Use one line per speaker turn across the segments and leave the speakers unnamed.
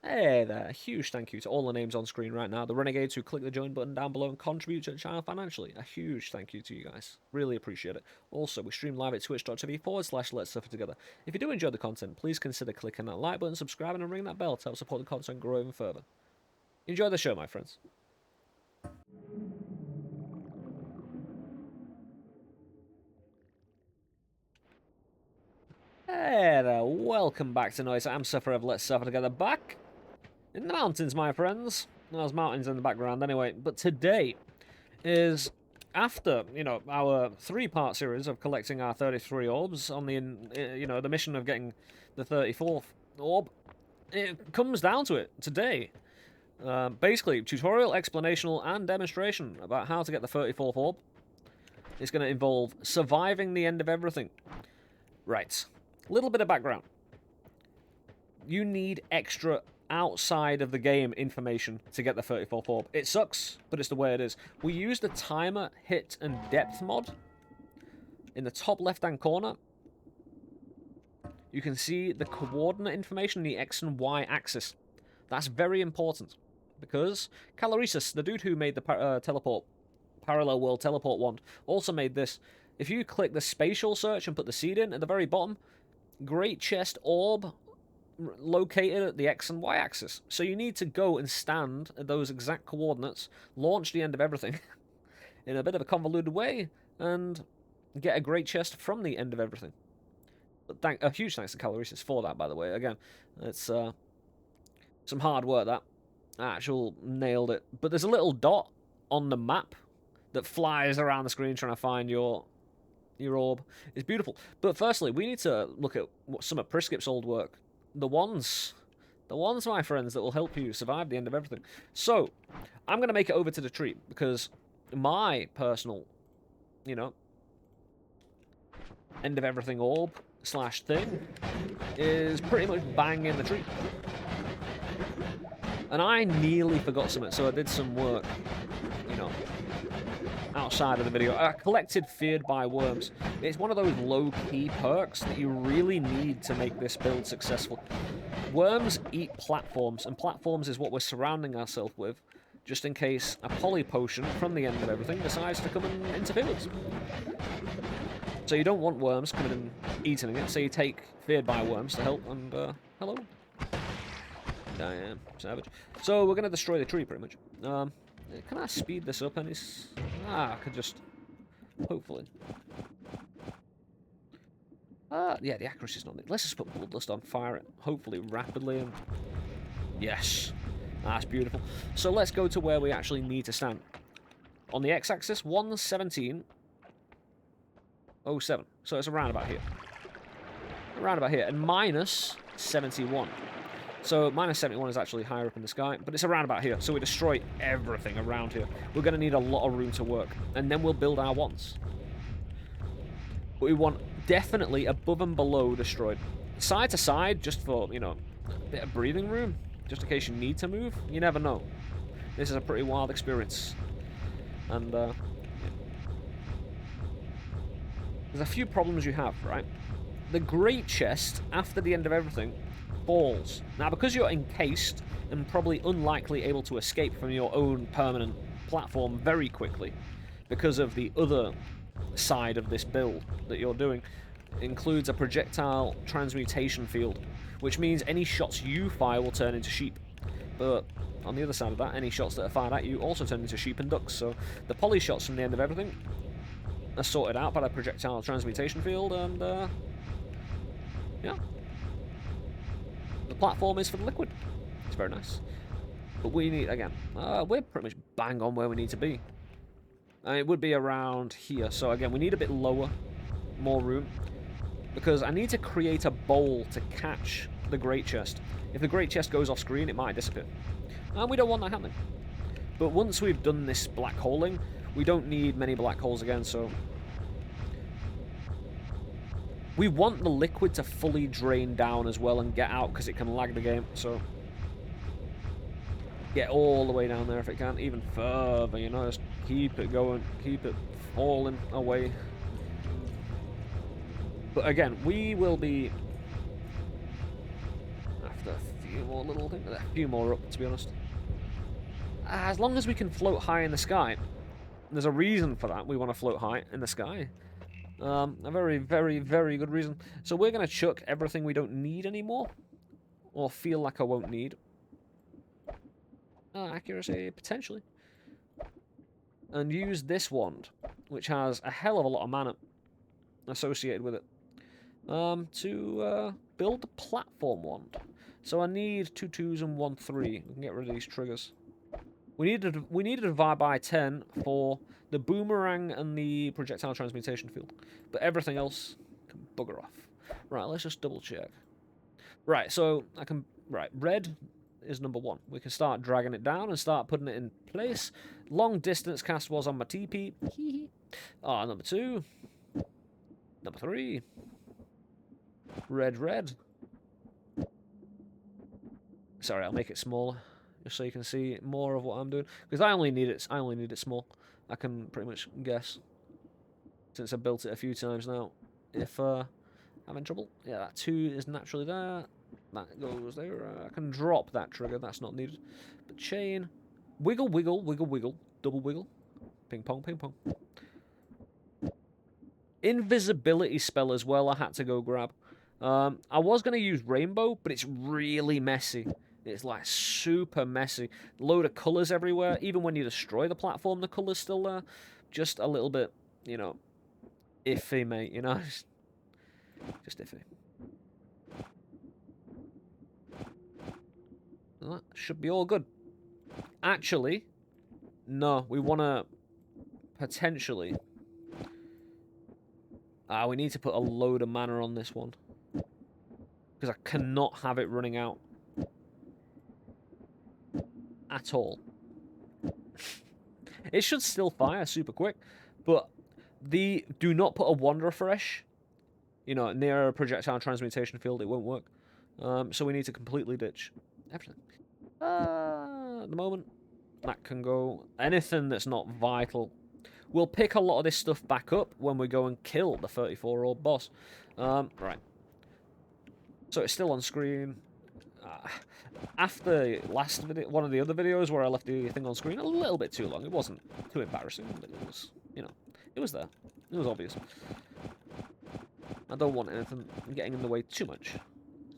Hey there, a huge thank you to all the names on screen right now, the renegades who click the join button down below and contribute to the channel financially. A huge thank you to you guys. Really appreciate it. Also, we stream live at twitch.tv/Let's Suffer Together. If you do enjoy the content, please consider clicking that like button, subscribing and ring that bell to help support the content grow even further. Enjoy the show, my friends. Hey there, welcome back to Noita. I'm Suffer of Let's Suffer Together, back in the mountains, my friends. There's mountains in the background anyway, but today is after, our three-part series of collecting our 33 orbs on the, the mission of getting the 34th orb. It comes down to it today. Basically, tutorial, explanational, and demonstration about how to get the 34th orb. It's going to involve surviving the end of everything. Right. A little bit of background. You need extra outside of the game information to get the 34th orb. It sucks, but it's the way it is. We use the timer, hit, and depth mod. In the top left-hand corner, you can see the coordinate information, the X and Y axis. That's very important, because Caloresis, the dude who made the parallel world teleport wand, also made this. If you click the spatial search and put the seed in at the very bottom, great chest orb located at the X and Y axis. So you need to go and stand at those exact coordinates, launch the end of everything in a bit of a convoluted way, and get a great chest from the end of everything. But a huge thanks to Caloresis for that, by the way. Again, it's some hard work, that. Actual nailed it. But there's a little dot on the map that flies around the screen trying to find your orb. It's beautiful. But firstly, we need to look at some of Priskip's old work. The ones, my friends, that will help you survive the end of everything. So, I'm going to make it over to the tree, because my personal, end of everything orb / thing is pretty much bang in the tree. And I nearly forgot something, so I did some work, outside of the video. I collected Feared by Worms. It's one of those low-key perks that you really need to make this build successful. Worms eat platforms, and platforms is what we're surrounding ourselves with, just in case a poly potion from the end of everything decides to come and interfere with us. So you don't want worms coming and eating it, so you take Feared by Worms to help, and, hello. Damn, savage. So we're going to destroy the tree, pretty much. Can I speed this up? I could just... Hopefully. Yeah, the accuracy's not... Let's just put Bloodlust on, fire it, hopefully, rapidly. And... Yes. That's beautiful. So let's go to where we actually need to stand. On the x-axis, 117.07. So it's around about here. Around about here. And minus 71. So minus 71 is actually higher up in the sky, but it's around about here. So we destroy everything around here. We're going to need a lot of room to work, and then we'll build our wands. But we want definitely above and below destroyed. Side to side, just for, a bit of breathing room, just in case you need to move. You never know. This is a pretty wild experience. And, there's a few problems you have, right? The great chest, after the end of everything, falls. Now, because you're encased and probably unlikely able to escape from your own permanent platform very quickly, because of the other side of this build that you're doing, includes a projectile transmutation field, which means any shots you fire will turn into sheep. But on the other side of that, any shots that are fired at you also turn into sheep and ducks. So the poly shots from the end of everything are sorted out by the projectile transmutation field, and yeah. The platform is for the liquid. It's very nice. But we need, again, we're pretty much bang on where we need to be. And it would be around here. So again, we need a bit lower, more room, because I need to create a bowl to catch the great chest. If the great chest goes off screen, it might disappear. And we don't want that happening. But once we've done this black holing, we don't need many black holes again, so... We want the liquid to fully drain down as well and get out, because it can lag the game, so... Get all the way down there if it can, even further, just keep it going, keep it falling away. But again, we will be Just a few more little things. A few more up, to be honest. As long as we can float high in the sky, there's a reason for that. We want to float high in the sky. A very, very, very good reason. So we're going to chuck everything we don't need anymore. Or feel like I won't need. Accuracy, potentially. And use this wand, which has a hell of a lot of mana associated with it, to build the platform wand. So I need 2 2s and 1 3. We can get rid of these triggers. We need to divide by 10 for the boomerang and the projectile transmutation field. But everything else can bugger off. Right, let's just double check. Right, so I can... Right, red is number 1. We can start dragging it down and start putting it in place. Long distance cast was on my TP. Number 2. Number 3. Red, red. Sorry, I'll make it smaller, just so you can see more of what I'm doing. Because I only need it small. I can pretty much guess, since I built it a few times now, if I'm in trouble. Yeah, that 2 is naturally there. That goes there. I can drop that trigger. That's not needed. But chain. Wiggle, wiggle, wiggle, wiggle. Double wiggle. Ping pong, ping pong. Invisibility spell as well I had to go grab. I was going to use rainbow, but it's really messy. It's like super messy. Load of colours everywhere. Even when you destroy the platform, the colour's still there. Just a little bit, you know, iffy, mate, you know? Just iffy. That should be all good. Actually, no, we want to potentially... we need to put a load of mana on this one. Because I cannot have it running out. At all. It should still fire super quick, but do not put a wand refresh, you know, near a projectile transmutation field. It won't work. So we need to completely ditch everything. At the moment, that can go. Anything that's not vital. We'll pick a lot of this stuff back up when we go and kill the 34-year-old boss. Right. So it's still on screen. After last video, one of the other videos where I left the thing on screen a little bit too long. It wasn't too embarrassing, but it was, you know, it was there. It was obvious. I don't want anything getting in the way too much.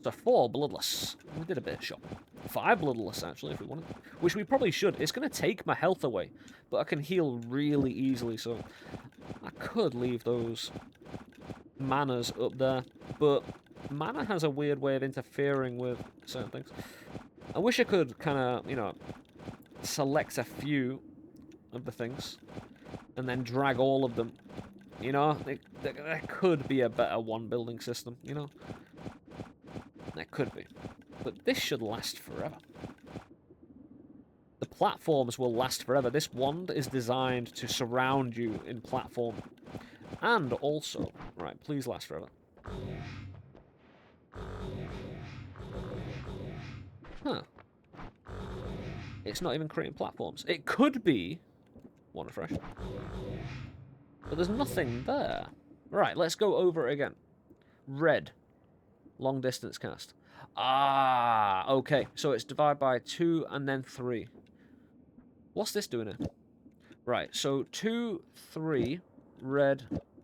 So 4 bloodless. We did a bit of shopping. 5 bloodless, actually, if we wanted. Which we probably should. It's going to take my health away, but I can heal really easily, so I could leave those manas up there. But mana has a weird way of interfering with certain things. I wish I could kind of, you know, select a few of the things and then drag all of them. You know, there could be a better one building system, you know. There could be. But this should last forever. The platforms will last forever. This wand is designed to surround you in platform. And also, right, please last forever. Huh. It's not even creating platforms. It could be one refresh. But there's nothing there. Right, let's go over it again. Red. Long distance cast. Ah, okay. So it's divided by 2 and then 3. What's this doing here? Right, so 2, 3, red,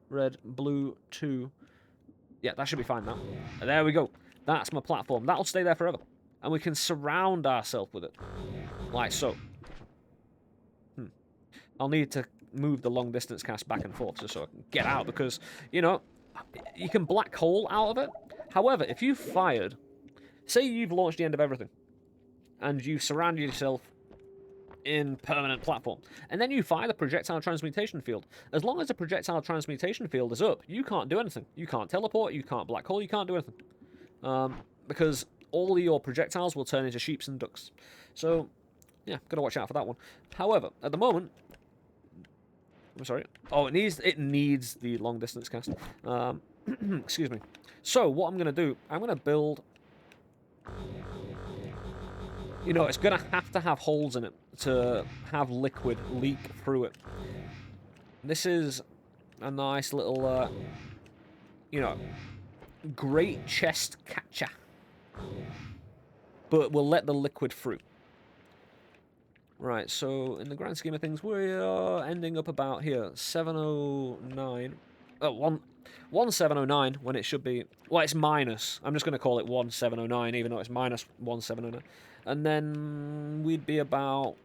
red, blue, 2. Yeah, that should be fine now. And there we go. That's my platform. That'll stay there forever. And we can surround ourselves with it. Like so. I'll need to move the long distance cast back and forth just so I can get out, because, you know, you can black hole out of it. However, if you fired, say you've launched the end of everything, and you surround yourself in permanent platform, and then you fire the projectile transmutation field, as long as the projectile transmutation field is up, you can't do anything. You can't teleport, you can't black hole, you can't do anything. Because all of your projectiles will turn into sheeps and ducks. So, yeah, gotta watch out for that one. However, at the moment, I'm sorry. Oh, it needs the long distance cast. Excuse me. So what I'm gonna do, I'm gonna build. You know, it's gonna have to have holes in it to have liquid leak through it. This is a nice little, you know, great chest catcher. but we'll let the liquid through. Right, so in the grand scheme of things, we are ending up about here, 709. 1709 when it should be... Well, it's minus. I'm just going to call it 1709, even though it's minus 1709. And then we'd be about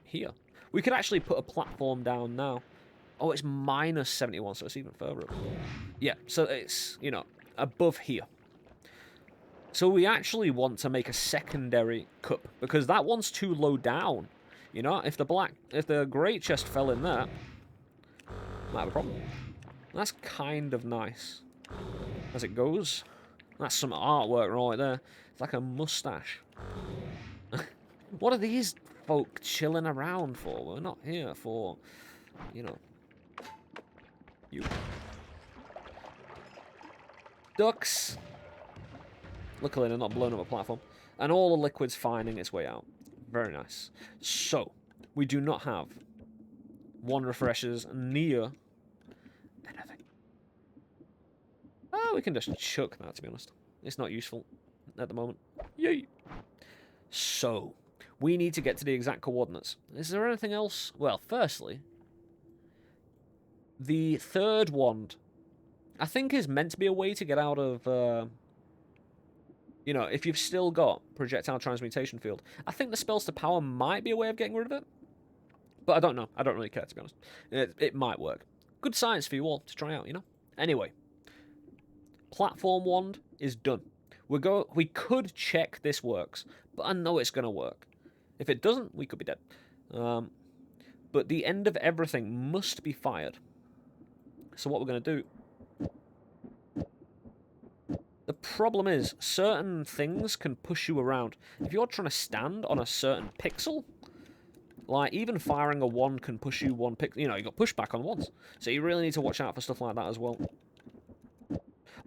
here. We could actually put a platform down now. Oh, it's minus 71, so it's even further up. Yeah, so it's, you know, above here. So we actually want to make a secondary cup, because that one's too low down. You know, if the great chest fell in there, might have a problem. That's kind of nice. As it goes. That's some artwork right there. It's like a mustache. What are these folk chilling around for? We're not here for, you know... You. Ducks! Luckily they're not blowing up a platform. And all the liquid's finding its way out. Very nice. So, we do not have one refreshers near anything. Oh, we can just chuck that, to be honest. It's not useful at the moment. Yay! So, we need to get to the exact coordinates. Is there anything else? Well, firstly, the third wand, I think, is meant to be a way to get out of... you know, if you've still got projectile transmutation field, I think the spells to power might be a way of getting rid of it. But I don't know. I don't really care, to be honest. It might work. Good science for you all to try out, you know? Anyway. Platform wand is done. We could check this works, but I know it's going to work. If it doesn't, we could be dead. But the end of everything must be fired. So what we're going to do... The problem is, certain things can push you around. If you're trying to stand on a certain pixel, like, even firing a wand can push you one pixel. You know, you got pushback on wands. So you really need to watch out for stuff like that as well.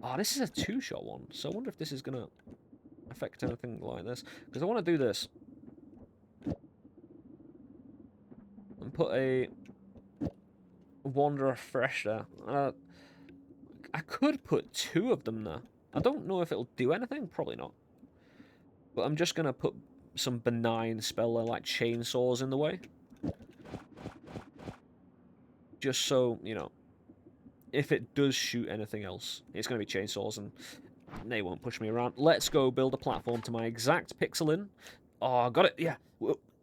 Oh, this is a two-shot one. So I wonder if this is going to affect anything like this. Because I want to do this. And put a wand refresh there. I could put two of them there. I don't know if it'll do anything. Probably not. But I'm just going to put some benign spell like chainsaws in the way. Just so, you know, if it does shoot anything else, it's going to be chainsaws and they won't push me around. Let's go build a platform to my exact pixel in. Oh, got it. Yeah.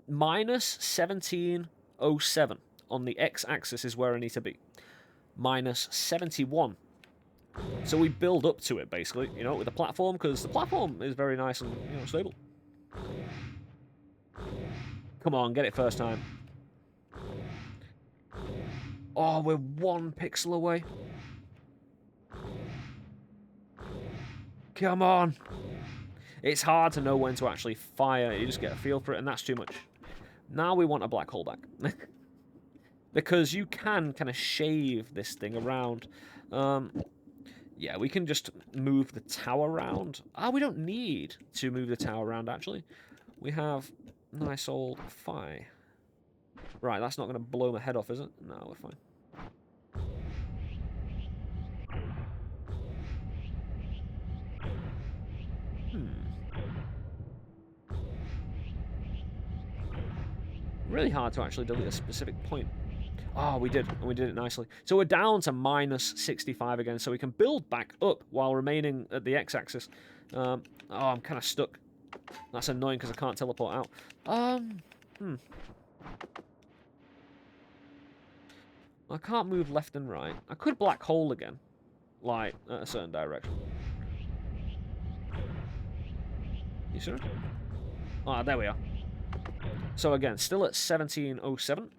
Minus 1707 on the x-axis is where I need to be. Minus 71. So we build up to it, basically, you know, with the platform, because the platform is very nice and, you know, stable. Come on, get it first time. Oh, we're one pixel away. Come on. It's hard to know when to actually fire. You just get a feel for it, and that's too much. Now we want a black hole back. Because you can kind of shave this thing around. Yeah, we can just move the tower around. Ah, we don't need to move the tower around, actually. We have nice old phi. Right, that's not going to blow my head off, is it? No, we're fine. Really hard to actually delete a specific point. Oh, we did, and we did it nicely. So we're down to minus 65 again, so we can build back up while remaining at the x-axis. Oh, I'm kind of stuck. That's annoying because I can't teleport out. I can't move left and right. I could black hole again, like, at a certain direction. You sure? Ah, there we are. So again, still at 1707.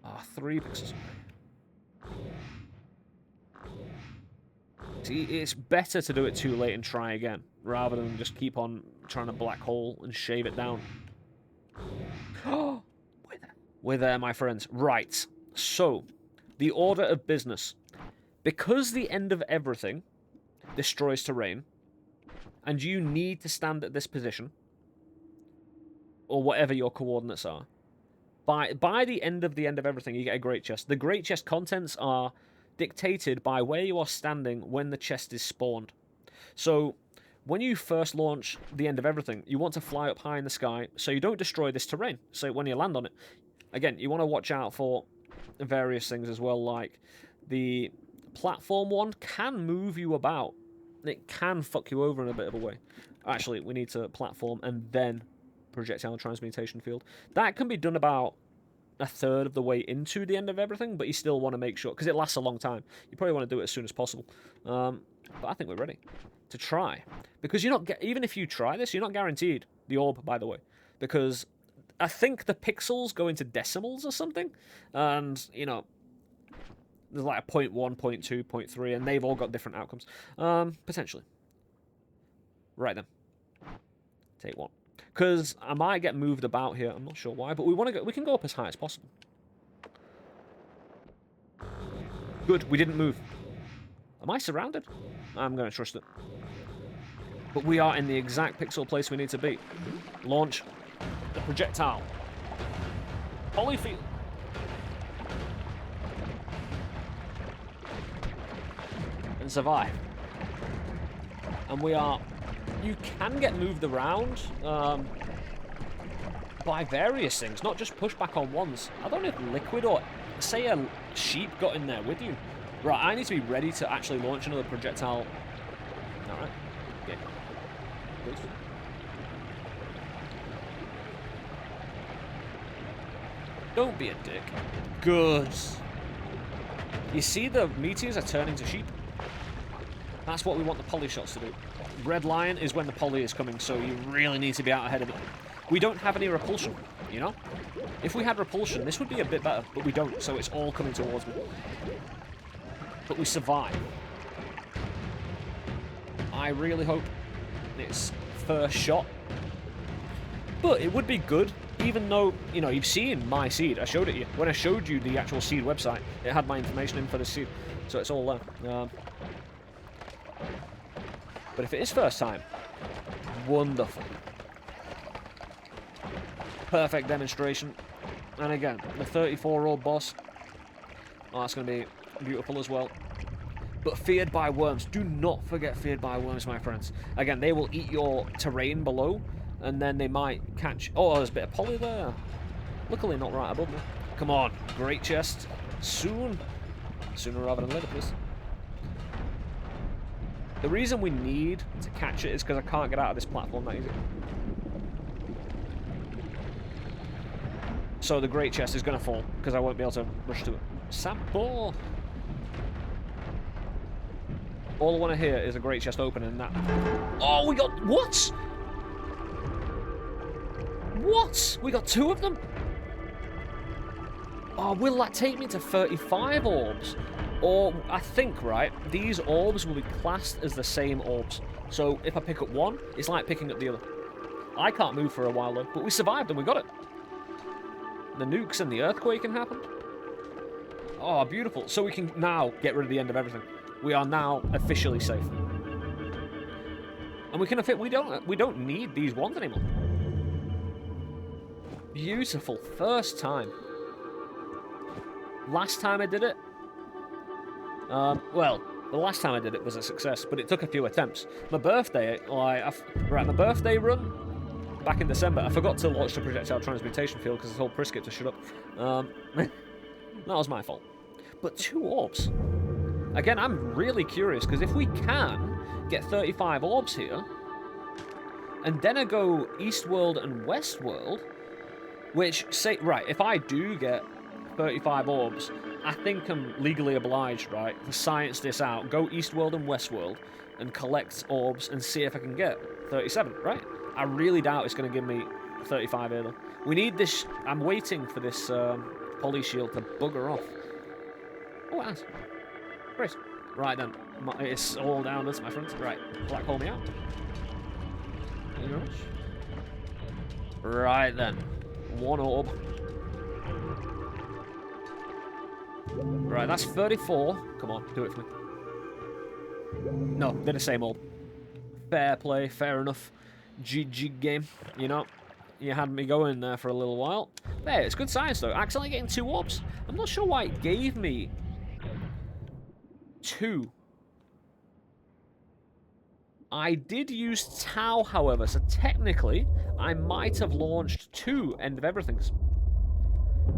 Ah, 3 pixels away. See, it's better to do it too late and try again, rather than just keep on trying to black hole and shave it down. Oh, we're there, my friends. Right, so, the order of business. Because the end of everything destroys terrain, and you need to stand at this position, or whatever your coordinates are, by the end of everything, you get a great chest. The great chest contents are dictated by where you are standing when the chest is spawned. So, when you first launch the end of everything, you want to fly up high in the sky so you don't destroy this terrain. So when you land on it, again, you want to watch out for various things as well, like the platform one can move you about. It can fuck you over in a bit of a way. Actually, we need to platform and then projectile transmutation field. That can be done about a third of the way into the end of everything, but you still want to make sure, because it lasts a long time. You probably want to do it as soon as possible. But I think we're ready to try. Because you're not, even if you try this, you're not guaranteed the orb, by the way. Because I think the pixels go into decimals or something. And, you know, there's like a 0.1, 0.2, 0.3, and they've all got different outcomes. Potentially. Right then. Take one. Because I might get moved about here. I'm not sure why, but we want to go. We can go up as high as possible. Good, we didn't move. Am I surrounded? I'm going to trust it. But we are in the exact pixel place we need to be. Launch the projectile. Polyfield. And survive. And we are... You can get moved around by various things, not just push back on ones. I don't know if liquid or, say, a sheep got in there with you. Right, I need to be ready to actually launch another projectile. Alright. Okay. Good. Don't be a dick. Good. You see the meteors are turning to sheep? That's what we want the poly shots to do. Red line is when the poly is coming, so you really need to be out ahead of it. We don't have any repulsion, you know? If we had repulsion, this would be a bit better, but we don't, so it's all coming towards me. But we survive. I really hope it's first shot. But it would be good, even though, you know, you've seen my seed. I showed it to you. When I showed you the actual seed website, it had my information in for the seed. So it's all there. But if it is first time, wonderful. Perfect demonstration. And again, the 34-year-old boss. Oh, that's going to be beautiful as well. But feared by worms. Do not forget feared by worms, my friends. Again, they will eat your terrain below, and then they might catch... Oh, there's a bit of poly there. Luckily not right above me. Come on, great chest. Soon. Sooner rather than later, please. The reason we need to catch it is because I can't get out of this platform that easy. So the great chest is going to fall, because I won't be able to rush to it. Sample! All I want to hear is a great chest open and that... Oh, we got... What? What? We got 2 of them? Oh, will that take me to 35 orbs? Or, I think, right, these orbs will be classed as the same orbs. So, if I pick up one, it's like picking up the other. I can't move for a while, though, but we survived and we got it. The nukes and the earthquaking happened. Oh, beautiful. So we can now get rid of the end of everything. We are now officially safe. And we can fit. We don't need these ones anymore. Beautiful. First time. Last time I did it, well, the last time I did it was a success, but it took a few attempts. My birthday, my birthday run back in December, I forgot to launch the projectile transmutation field because I told Priskip to shut up. That was my fault. But 2 orbs. Again, I'm really curious because if we can get 35 orbs here, and then I go Eastworld and Westworld, which say if I do get 35 orbs, I think I'm legally obliged, right, to science this out, go Eastworld and Westworld, and collect orbs and see if I can get 37, right? I really doubt it's going to give me 35 here, though. We need this... I'm waiting for this poly shield to bugger off. Oh, it has. Great. Right, then. It's all down this, my friends. Right. Black hole me out. Thank you very much. Right, then. 1 orb. Right, that's 34. Come on, do it for me. No, they're the same orb. Fair play, fair enough. GG game, you know. You had me going there for a little while. Hey, it's good science, though. Accidentally getting 2 orbs. I'm not sure why it gave me 2. I did use Tau, however, so technically I might have launched 2 end of everythings.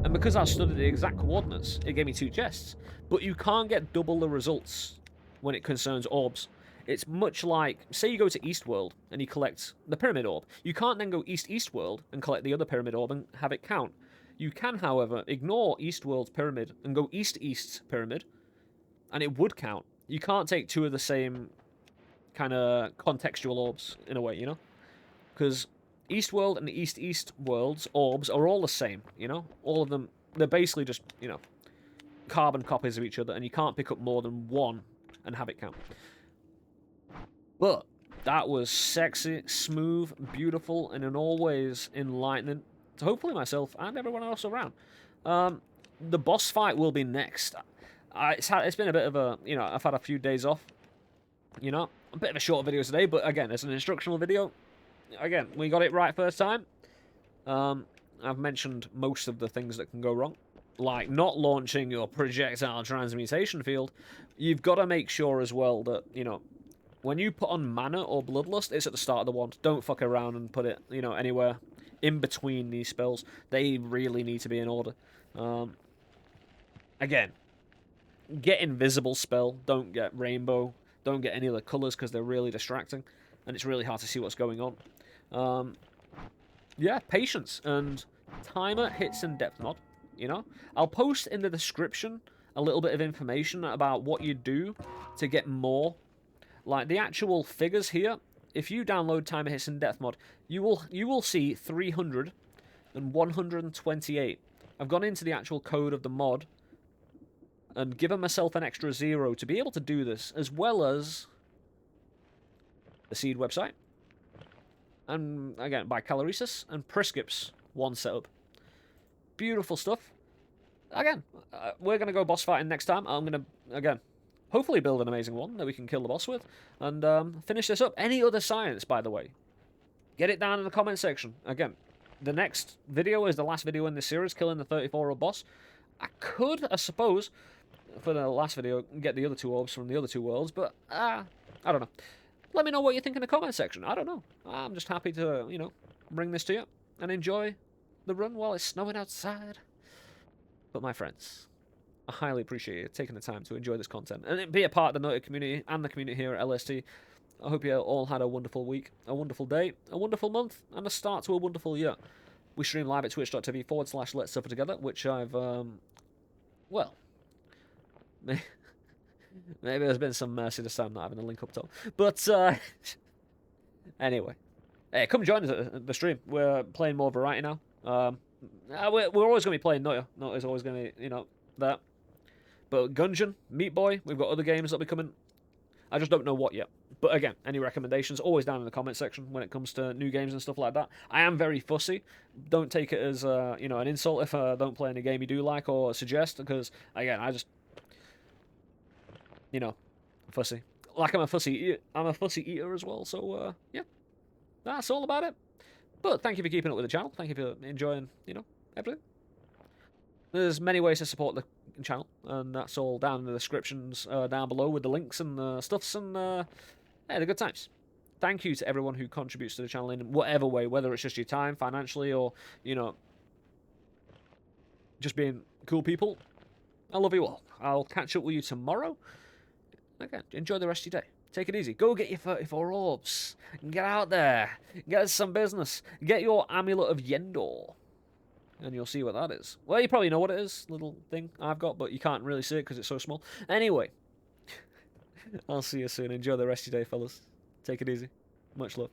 And because I studied the exact coordinates, it gave me 2 chests. But you can't get double the results when it concerns orbs. It's much like, say you go to East World and you collect the Pyramid Orb. You can't then go East World and collect the other Pyramid Orb and have it count. You can, however, ignore East World's Pyramid and go East Pyramid, and it would count. You can't take 2 of the same kind of contextual orbs, in a way, you know? Because East World and the East World's orbs are all the same, you know? All of them, they're basically just, you know, carbon copies of each other, and you can't pick up more than 1 and have it count. But that was sexy, smooth, beautiful, and in all ways enlightening to hopefully myself and everyone else around. The boss fight will be next. It's been a bit of a, you know, I've had a few days off, you know, a bit of a short video today, but again, it's an instructional video. Again, we got it right first time. I've mentioned most of the things that can go wrong, like not launching your projectile transmutation field. You've got to make sure as well that, you know, when you put on mana or bloodlust, it's at the start of the wand. Don't fuck around and put it, you know, anywhere in between these spells. They really need to be in order. Again, get invisible spell. Don't get rainbow. Don't get any of the colours because they're really distracting. And it's really hard to see what's going on. Yeah, patience. And timer hits and depth mod, you know. I'll post in the description a little bit of information about what you do to get more. Like the actual figures here, if you download timer hits and depth mod, you will see 300 and 128. I've gone into the actual code of the mod and given myself an extra 0 to be able to do this, as well as the Seed website, and again by Caloresis and Prescripts 1 setup. Beautiful stuff. Again, we're going to go boss fighting next time. I'm going to, again, hopefully build an amazing one that we can kill the boss with, and finish this up. Any other science, by the way, get it down in the comment section. Again, the next video is the last video in this series, killing the 34-orbs boss. I could, I suppose, for the last video, get the other 2 orbs from the other 2 worlds, but I don't know. Let me know what you think in the comment section. I don't know. I'm just happy to, you know, bring this to you and enjoy the run while it's snowing outside. But my friends, I highly appreciate you taking the time to enjoy this content and be a part of the Noita community and the community here at LST. I hope you all had a wonderful week, a wonderful day, a wonderful month, and a start to a wonderful year. We stream live at twitch.tv/Let's Suffer Together, which I've, well, maybe there's been some mercy this time not having a link up top. But, anyway. Hey, come join us at the stream. We're playing more variety now. We're always going to be playing Noita. Noita's always going to be, you know, that. But Gungeon, Meat Boy, we've got other games that'll be coming. I just don't know what yet. But again, any recommendations, always down in the comment section when it comes to new games and stuff like that. I am very fussy. Don't take it as, you know, an insult if I don't play any game you do like or suggest, because, again, I just, you know, fussy. Like I'm a fussy eater as well, so, yeah. That's all about it. But thank you for keeping up with the channel. Thank you for enjoying, you know, everything. There's many ways to support the channel, and that's all down in the descriptions down below with the links and the stuffs, and yeah, the good times. Thank you to everyone who contributes to the channel in whatever way, whether it's just your time, financially, or, you know, just being cool people. I love you all. I'll catch up with you tomorrow. Again, enjoy the rest of your day. Take it easy. Go get your 34 orbs. Get out there. Get us some business. Get your Amulet of Yendor. And you'll see what that is. Well, you probably know what it is. Little thing I've got, but you can't really see it because it's so small. Anyway. I'll see you soon. Enjoy the rest of your day, fellas. Take it easy. Much love.